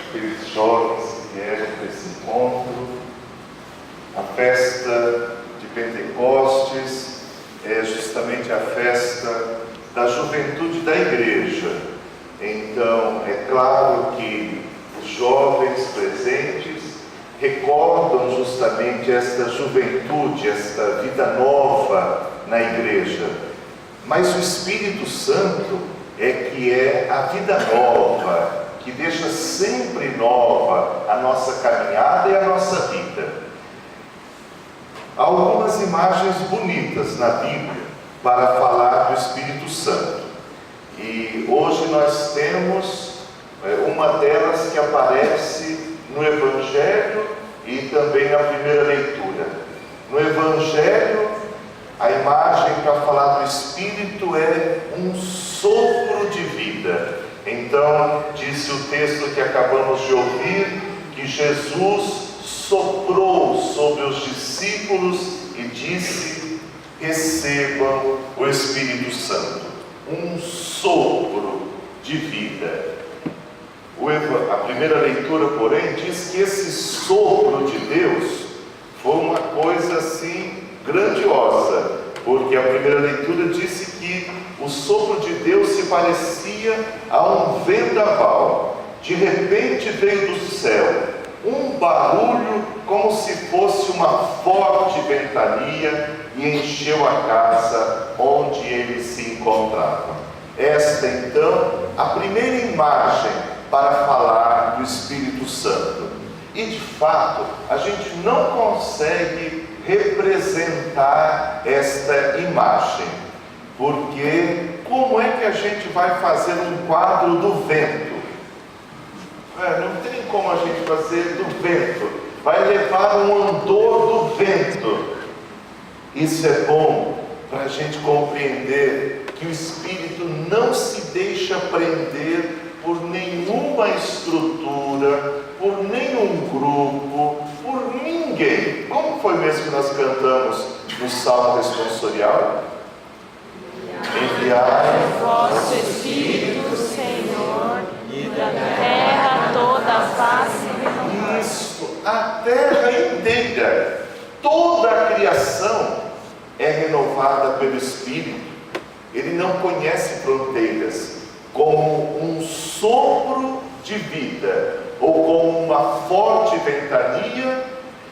aqueles jovens que vieram para esse encontro. A festa de Pentecostes é justamente a festa da juventude da igreja. Então, é claro que os jovens presentes recordam justamente esta juventude, esta vida nova na igreja. Mas o Espírito Santo é que é a vida nova, que deixa sempre nova a nossa caminhada e a nossa vida. Há algumas imagens bonitas na Bíblia para falar do Espírito Santo. E hoje nós temos uma delas que aparece no Evangelho e também na primeira leitura. No Evangelho, a imagem para falar do Espírito é um sopro de vida. Então, disse o texto que acabamos de ouvir, que Jesus soprou sobre os discípulos e disse: recebam o Espírito Santo. Um sopro de vida. A primeira leitura, porém, diz que esse sopro de Deus foi uma coisa assim grandiosa, porque a primeira leitura disse que o sopro de Deus se parecia a um vendaval. De repente veio do céu um barulho como se fosse uma forte ventania e encheu a casa onde eles se encontravam. Esta, então, a primeira imagem para falar do Espírito Santo. E, de fato, a gente não consegue representar esta imagem, porque como é que a gente vai fazer um quadro do vento? Não tem como a gente fazer do vento. Vai levar um andor do vento. Isso é bom para a gente compreender que o Espírito não se deixa prender por nenhuma estrutura, por nenhum grupo, por ninguém. Como foi mesmo que nós cantamos no Salmo responsorial? Enviai o vosso Espírito, Senhor, e da terra toda a face. Isso, a terra inteira, toda a criação é renovada pelo Espírito. Ele não conhece fronteiras. Como um sopro de vida ou como uma forte ventania,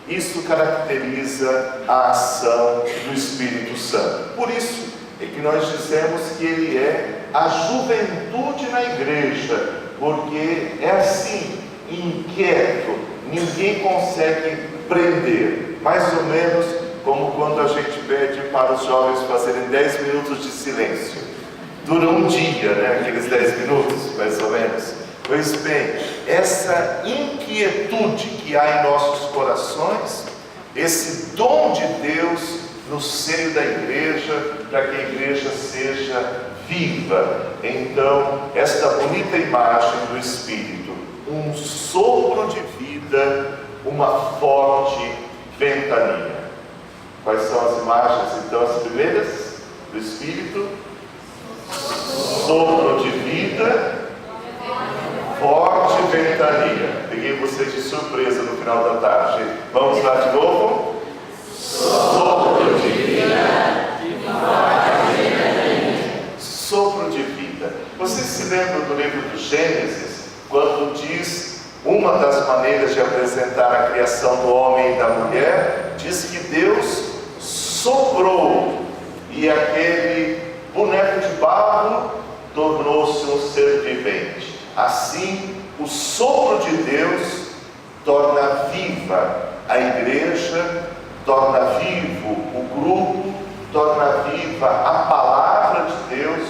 isso caracteriza a ação do Espírito Santo. Por isso é que nós dizemos que ele é a juventude na igreja, porque é assim, inquieto, ninguém consegue prender. Mais ou menos como quando a gente pede para os jovens fazerem 10 minutos de silêncio. Dura um dia, né? Aqueles 10 minutos, mais ou menos. Pois bem, essa inquietude que há em nossos corações, esse dom de Deus no seio da igreja, para que a igreja seja viva. Então, esta bonita imagem do Espírito, um sopro de vida, uma forte ventania. Quais são as imagens, então, as primeiras do Espírito? Sopro de vida, forte ventania. Peguei vocês de surpresa no final da tarde. Vamos lá de novo? Sopro de vida, forte ventania. Sopro de vida. Vocês se lembram do livro do Gênesis, quando diz uma das maneiras de apresentar a criação do homem e da mulher? Diz que Deus soprou e aquele boneco de barro tornou-se um ser vivente. Assim, o sopro de Deus torna viva a igreja, torna vivo o grupo, torna viva a palavra de Deus,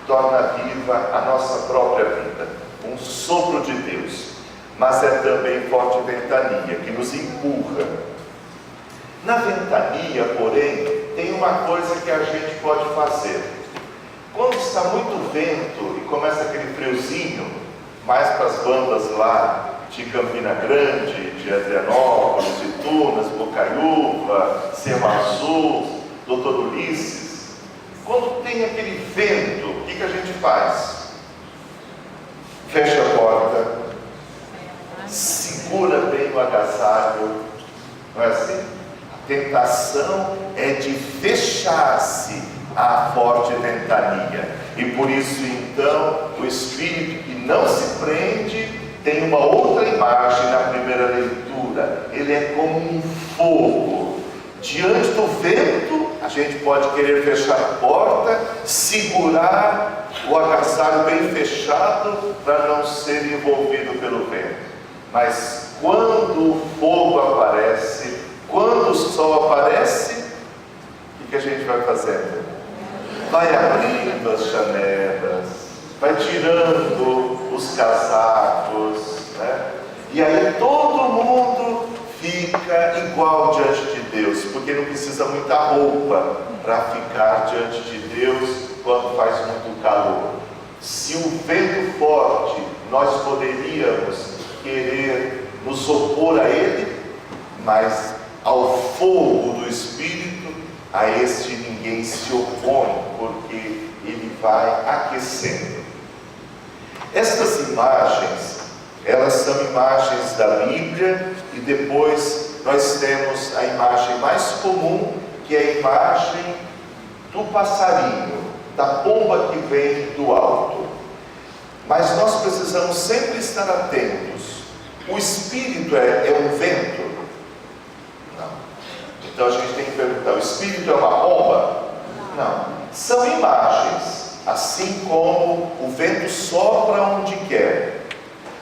torna viva a nossa própria vida. Um sopro de Deus. Mas é também forte ventania que nos empurra. Na ventania, porém, tem uma coisa que a gente pode fazer. Quando está muito vento e começa aquele friozinho, mais para as bandas lá de Campina Grande, de Adrianópolis, de Tunas, Bocaiúva, Sema Azul, Doutor Ulisses, quando tem aquele vento, o que a gente faz? Fecha a porta, no agasalho. Não é assim? A tentação é de fechar-se à forte ventania. E por isso, então, o espírito que não se prende tem uma outra imagem na primeira leitura. Ele é como um fogo. Diante do vento, a gente pode querer fechar a porta, segurar o agasalho bem fechado para não ser envolvido pelo vento. Mas quando o fogo aparece, quando o sol aparece, o que a gente vai fazendo? Vai abrindo as janelas, vai tirando os casacos, né? E aí todo mundo fica igual diante de Deus, porque não precisa muita roupa para ficar diante de Deus quando faz muito calor. Se o vento forte, nós poderíamos querer nos opor a ele, mas ao fogo do Espírito, a este ninguém se opõe, porque ele vai aquecendo. Estas imagens, elas são imagens da Bíblia, e depois nós temos a imagem mais comum, que é a imagem do passarinho, da pomba que vem do alto. Mas nós precisamos sempre estar atentos. O Espírito é um vento? Não. Então a gente tem que perguntar, o Espírito é uma pomba? Não. São imagens, assim como o vento sopra onde quer,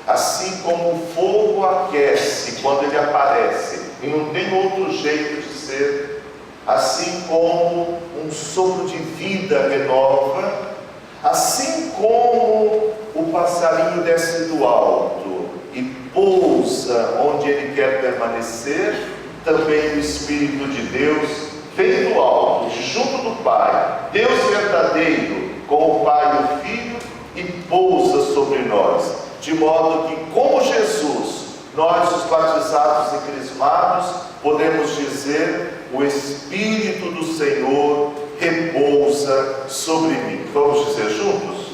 assim como o fogo aquece quando ele aparece, e não tem outro jeito de ser, assim como um sopro de vida renova, assim como o passarinho desce do alto e pousa onde ele quer permanecer, também o Espírito de Deus vem do alto, junto do Pai, Deus verdadeiro, com o Pai e o Filho, e pousa sobre nós, de modo que, como Jesus, nós, os batizados e crismados, podemos dizer: o Espírito do Senhor repousa sobre mim. Vamos dizer juntos?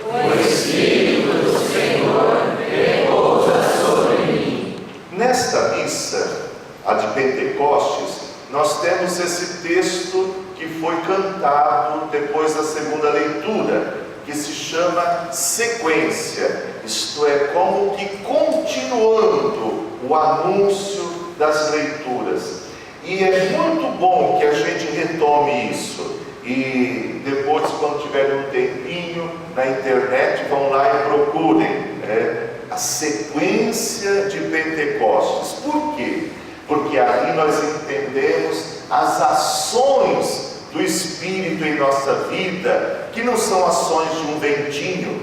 O Espírito do Senhor repousa sobre mim. Nesta missa, a de Pentecostes, nós temos esse texto que foi cantado depois da segunda leitura, que se chama sequência, isto é, como que continuando o anúncio das leituras. E é muito bom que a gente retome isso, e depois, quando tiverem um tempinho na internet, vão lá e procurem a sequência de Pentecostes. Por quê? Porque ali nós entendemos as ações do Espírito em nossa vida, que não são ações de um ventinho,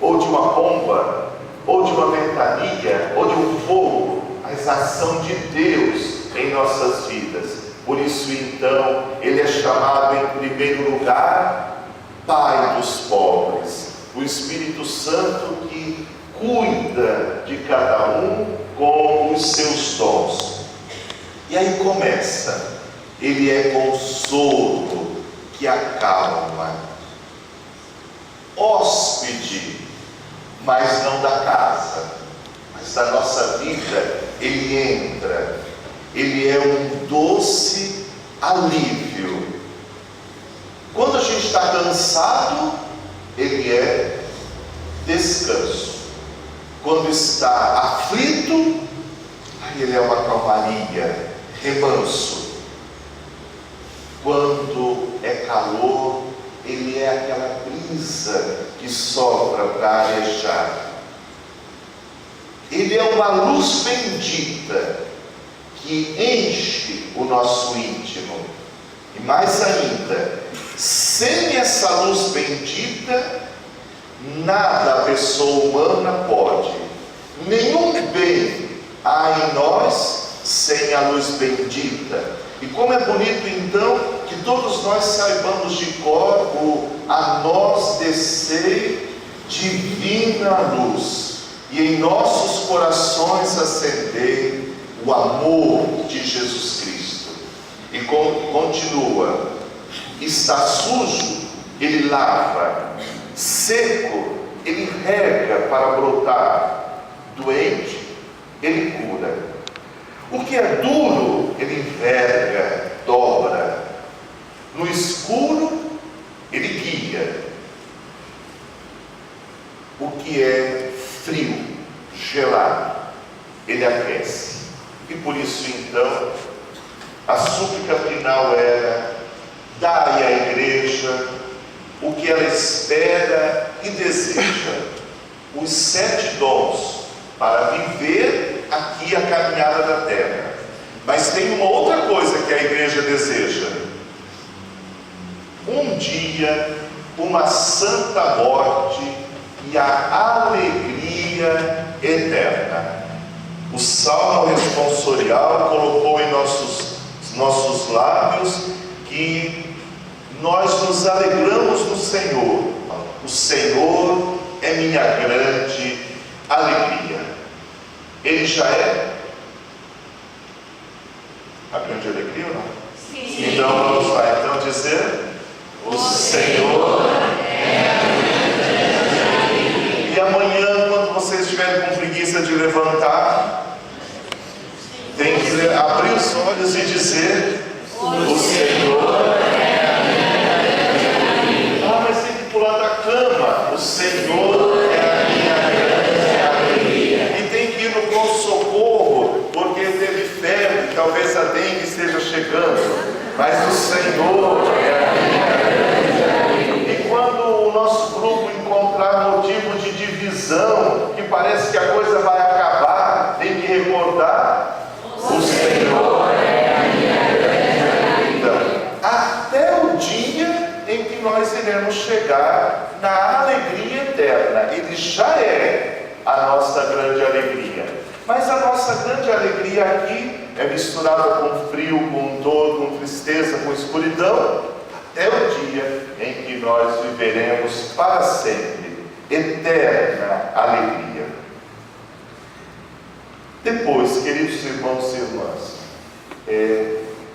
ou de uma pomba, ou de uma ventania, ou de um fogo, mas a ação de Deus em nossas vidas. Por isso, então, Ele é chamado em primeiro lugar Pai dos pobres, o Espírito Santo que cuida de cada um com os seus dons. E aí começa: Ele é consolo que acalma, hóspede, mas não da casa, mas da nossa vida. Ele entra, Ele é um doce alívio. Quando a gente está cansado, Ele é descanso. Quando está aflito, Ele é uma calmaria, remanso. Quando é calor, Ele é aquela brisa que sopra para arejar. Ele é uma luz bendita que enche o nosso íntimo. E mais ainda, sem essa luz bendita, nada a pessoa humana pode. Nenhum bem há em nós sem a luz bendita. E como é bonito então que todos nós saibamos de cor o "a nós descei divina luz, e em nossos corações acendei o amor de Jesus Cristo". E continua: está sujo, Ele lava, seco, Ele rega para brotar, doente, Ele cura. O que é duro, ele enverga, dobra. No escuro, ele guia. O que é frio, gelado, ele aquece. E por isso então, a súplica final era: dai à igreja o que ela espera e deseja, os 7 dons para viver aqui a caminhada da terra. Mas tem uma outra coisa que a igreja deseja: um dia, uma santa morte e a alegria eterna. O Salmo responsorial colocou em nossos lábios que nós nos alegramos no Senhor. O Senhor é minha grande alegria. Ele já é a grande alegria ou não? Sim. Então vamos lá, então dizer: o Senhor é a grande alegria. E amanhã, quando vocês estiverem com preguiça de levantar, tem que abrir os olhos e dizer: o Senhor é a minha grande alegria. Ah, mas tem que pular da cama. O Senhor é a minha grande alegria. E tem que ir no pronto-socorro, porque teve febre, talvez a dengue esteja chegando. Mas o Senhor é a minha grande alegria. E quando o nosso grupo encontrar motivo de divisão, que parece que a coisa vai acabar, tem que recordar: o Senhor é a minha grande alegria. Até o dia em que nós iremos chegar na alegria eterna. Ele já é a nossa grande alegria. Mas a nossa grande alegria aqui é misturada com frio, com dor, com tristeza, com escuridão, até o dia em que nós viveremos para sempre eterna alegria. Depois, queridos irmãos e irmãs,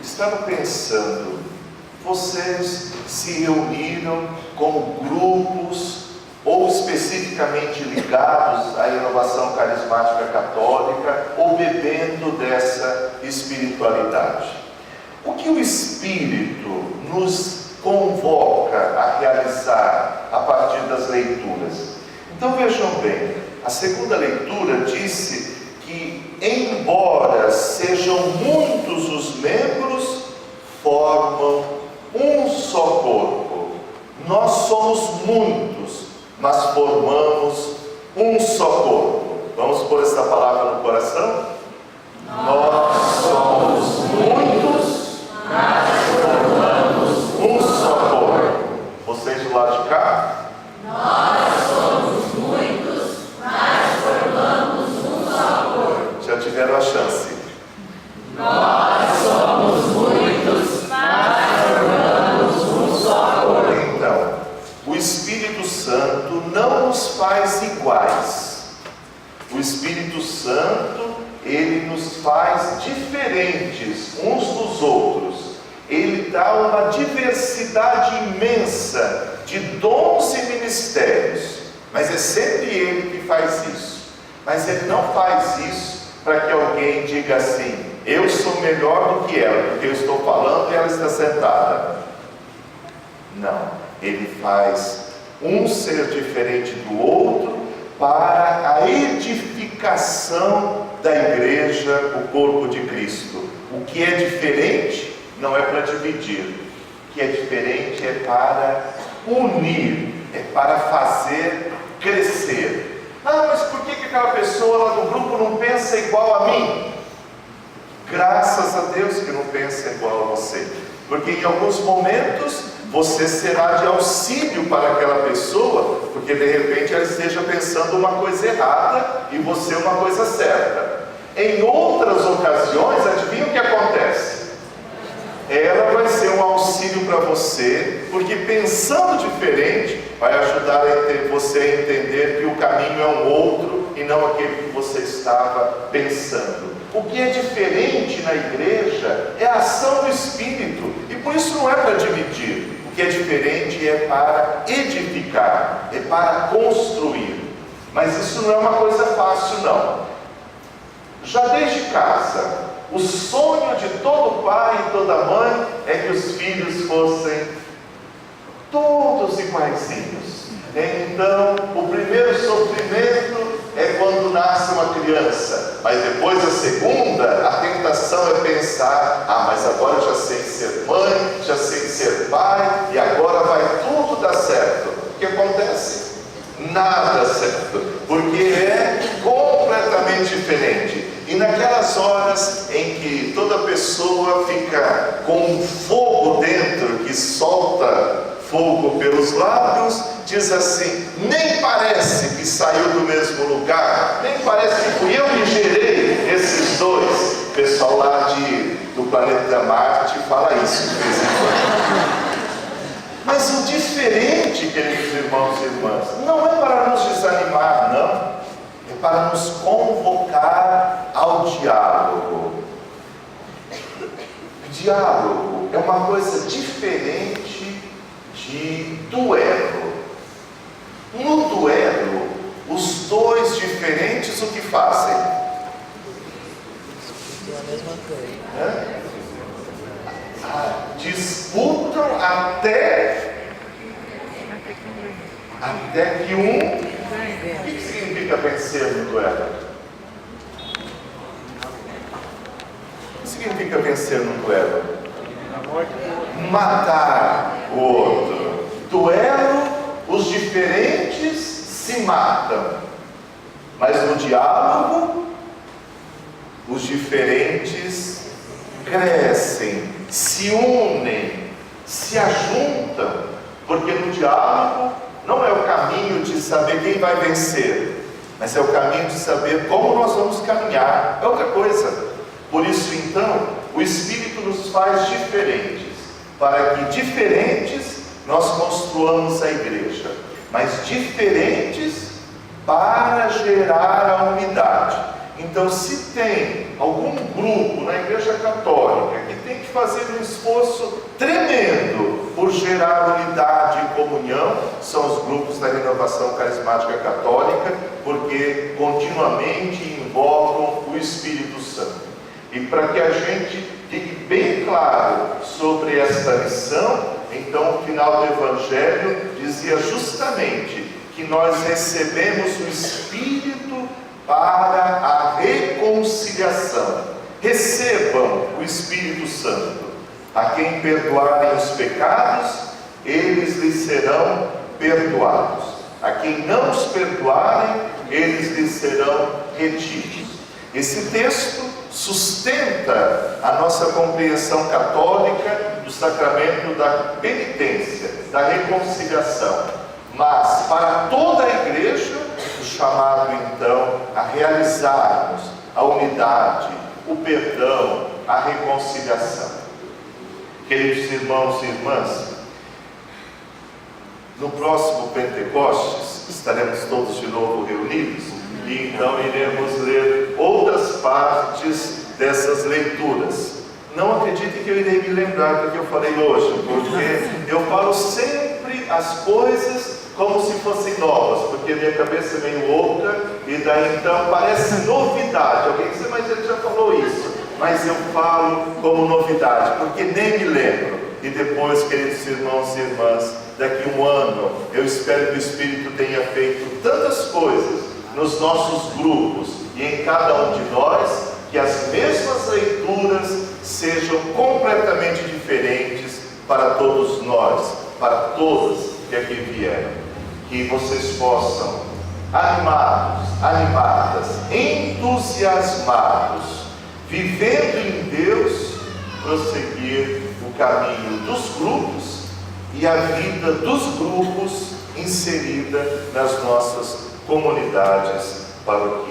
estava pensando, vocês se reuniram como grupos ou especificamente ligados à renovação carismática católica ou bebendo dessa espiritualidade? O que o Espírito nos convoca a realizar a partir das leituras? Então vejam bem, a segunda leitura disse que, embora sejam muitos os membros, formam um só corpo. Nós somos muitos, mas formamos um só corpo. Vamos pôr essa palavra no coração? Nós somos muitos, mas formamos um só corpo. Vocês do lado de cá? Nós somos muitos, mas formamos um só corpo. Já tiveram a chance. Nós somos muitos, mas formamos um só corpo. Então, o Espírito Santo não nos faz iguais. O Espírito Santo, ele nos faz diferentes uns dos outros. Ele dá uma diversidade imensa de dons e ministérios. Mas é sempre ele que faz isso. Mas ele não faz isso para que alguém diga assim: eu sou melhor do que ela, porque eu estou falando e ela está sentada. Não, ele faz um ser diferente do outro para a edificação da igreja, o corpo de Cristo. O que é diferente não é para dividir, o que é diferente é para unir, é para fazer crescer. Ah, mas por que aquela pessoa lá do grupo não pensa igual a mim? Graças a Deus que não pensa igual a você, porque em alguns momentos você será de auxílio para aquela pessoa, porque de repente ela esteja pensando uma coisa errada e você uma coisa certa. Em outras ocasiões, adivinha o que acontece? Ela vai ser um auxílio para você, porque pensando diferente, vai ajudar você a entender que o caminho é um outro e não aquele que você estava pensando. O que é diferente na igreja é a ação do Espírito, e por isso não é para dividir. O que é diferente é para edificar, é para construir. Mas isso não é uma coisa fácil, não. Já desde casa, o sonho de todo pai e toda mãe é que os filhos fossem todos iguaizinhos. Então, o primeiro sofrimento é quando nasce uma criança, mas depois a segunda, a tentação é pensar: ah, mas agora eu já sei ser mãe, já sei ser pai, e agora vai tudo dar certo. O que acontece? Nada certo, porque é completamente diferente. E naquelas horas em que toda pessoa fica com um fogo dentro, que solta fogo pelos lábios, diz assim: nem parece que saiu do mesmo lugar, nem parece que fui eu que gerei esses dois. O pessoal lá do planeta Marte fala isso de vez em quando. Mas o diferente, queridos irmãos e irmãs, não é para nos desanimar, não. É para nos convocar ao diálogo. Diálogo é uma coisa diferente de duelo. No duelo, os dois diferentes o que fazem? Disputam até que um... O que significa vencer no duelo? O que significa vencer no duelo? Matar o outro. Duelo, os diferentes se matam, mas no diálogo os diferentes crescem, se unem, se ajuntam, porque no diálogo não é o caminho de saber quem vai vencer, mas é o caminho de saber como nós vamos caminhar. É outra coisa. Por isso então o Espírito nos faz diferentes, para que diferentes nós construamos a igreja, mas diferentes para gerar a unidade. Então, se tem algum grupo na Igreja Católica que tem que fazer um esforço tremendo por gerar unidade e comunhão, são os grupos da Renovação Carismática Católica, porque continuamente invocam o Espírito Santo. E para que a gente fique bem claro sobre esta missão, então o final do Evangelho dizia justamente que nós recebemos o Espírito para a reconciliação. Recebam o Espírito Santo. A quem perdoarem os pecados, eles lhes serão perdoados. A quem não os perdoarem, eles lhes serão retidos. Esse texto sustenta a nossa compreensão católica do sacramento da penitência, da reconciliação. Mas para toda a igreja, o chamado então a realizarmos a unidade, o perdão, a reconciliação. Queridos irmãos e irmãs, no próximo Pentecostes estaremos todos de novo reunidos e então iremos ler outras partes dessas leituras. Não acredite que eu irei me lembrar do que eu falei hoje, porque eu falo sempre as coisas como se fossem novas, porque minha cabeça é meio louca e daí então parece novidade. Alguém diz: mas ele já falou isso. Mas eu falo como novidade, porque nem me lembro. E depois, queridos irmãos e irmãs, daqui a um ano, eu espero que o Espírito tenha feito tantas coisas nos nossos grupos e em cada um de nós, que as mesmas leituras sejam completamente diferentes para todos nós, para todos que aqui vieram. Que vocês possam, animados, animadas, entusiasmados, vivendo em Deus, prosseguir o caminho dos grupos e a vida dos grupos inserida nas nossas comunidades paroquiais.